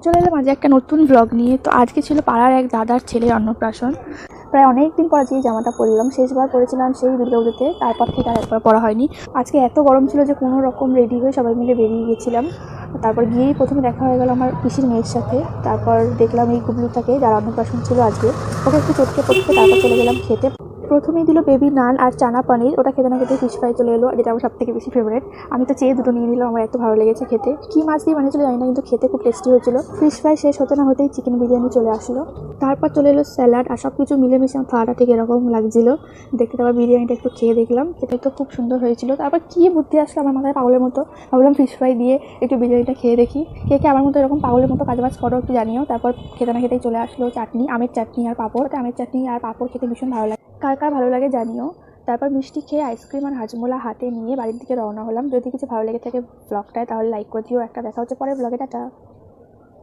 চলে এলাম আজ একটা নতুন ব্লগ নিয়ে। তো আজকে ছিল পাড়ার এক দাদার ছেলের অন্নপ্রাশন। প্রায় অনেক দিন পর যে জামাটা পরলাম, শেষবার পরেছিলাম সেই দুর্গাপুজোতে, তারপর থেকে আর একবার পরা হয়নি। আজকে এত গরম ছিল যে কোনো রকম রেডি হয়ে সবাই মিলে বেরিয়ে গেছিলাম। তারপর গিয়েই প্রথমে দেখা হয়ে গেল আমার পিসির মেয়ের সাথে। তারপর দেখলাম এই গুবলুটাকে, যার অন্নপ্রাশন ছিল আজকে, ওকে একটু চটকে পটকে তারপর চলে গেলাম খেতে। প্রথমেই দিল বেবি নান আর চানা পনির। ওটা খেতে না খেতে ফিশ ফ্রাই চলে এলো, যেটা আমার সবথেকে বেশি ফেভারিট। আমি তো চেয়ে দুটো নিয়ে নিলাম, আমার এত ভালো লেগেছে খেতে। কি মাছ দিয়ে বানিয়েছিল জানি না, কিন্তু খেতে খুব টেস্টি হয়েছিল। ফিশ ফ্রাই শেষ হতে না হতেই চিকেন বিরিয়ানি চলে আসলো। তারপর চলে এলো স্যালাড, আর সব কিছু মিলেমিশে আমার খাওয়াটা ঠিক এরকম লাগছিল দেখতে। তারপর বিরিয়ানিটা একটু খেয়ে দেখলাম, খেতে তো খুব সুন্দর হয়েছিল। তারপর কী বুদ্ধি আসলো আমার মাথায় পাগলের মতো, ভাবলাম ফিশ ফ্রাই দিয়ে একটু বিরিয়ানিটা খেয়ে দেখি। কে কে আমার মতো এরকম পাগলের মতো কাজবাজ করো একটু জানিও। তারপর খেতে না খেতেই চলে আসলো চাটনি, আমের চাটনি আর পাঁপড়। আমের চাটনি আর পাঁপড় খেতে ভীষণ ভালো লাগে, কার কার ভালো লাগে জানিও। তারপর মিষ্টি খেয়ে আইসক্রিম আর হাজমোলা হাতে নিয়ে বাড়ির দিকে রওনা হলাম। যদি কিছু ভালো লেগে থাকে ব্লগটায় তাহলে লাইক করে দিও একটা। দেখা হচ্ছে পরের ব্লগে, টাটা।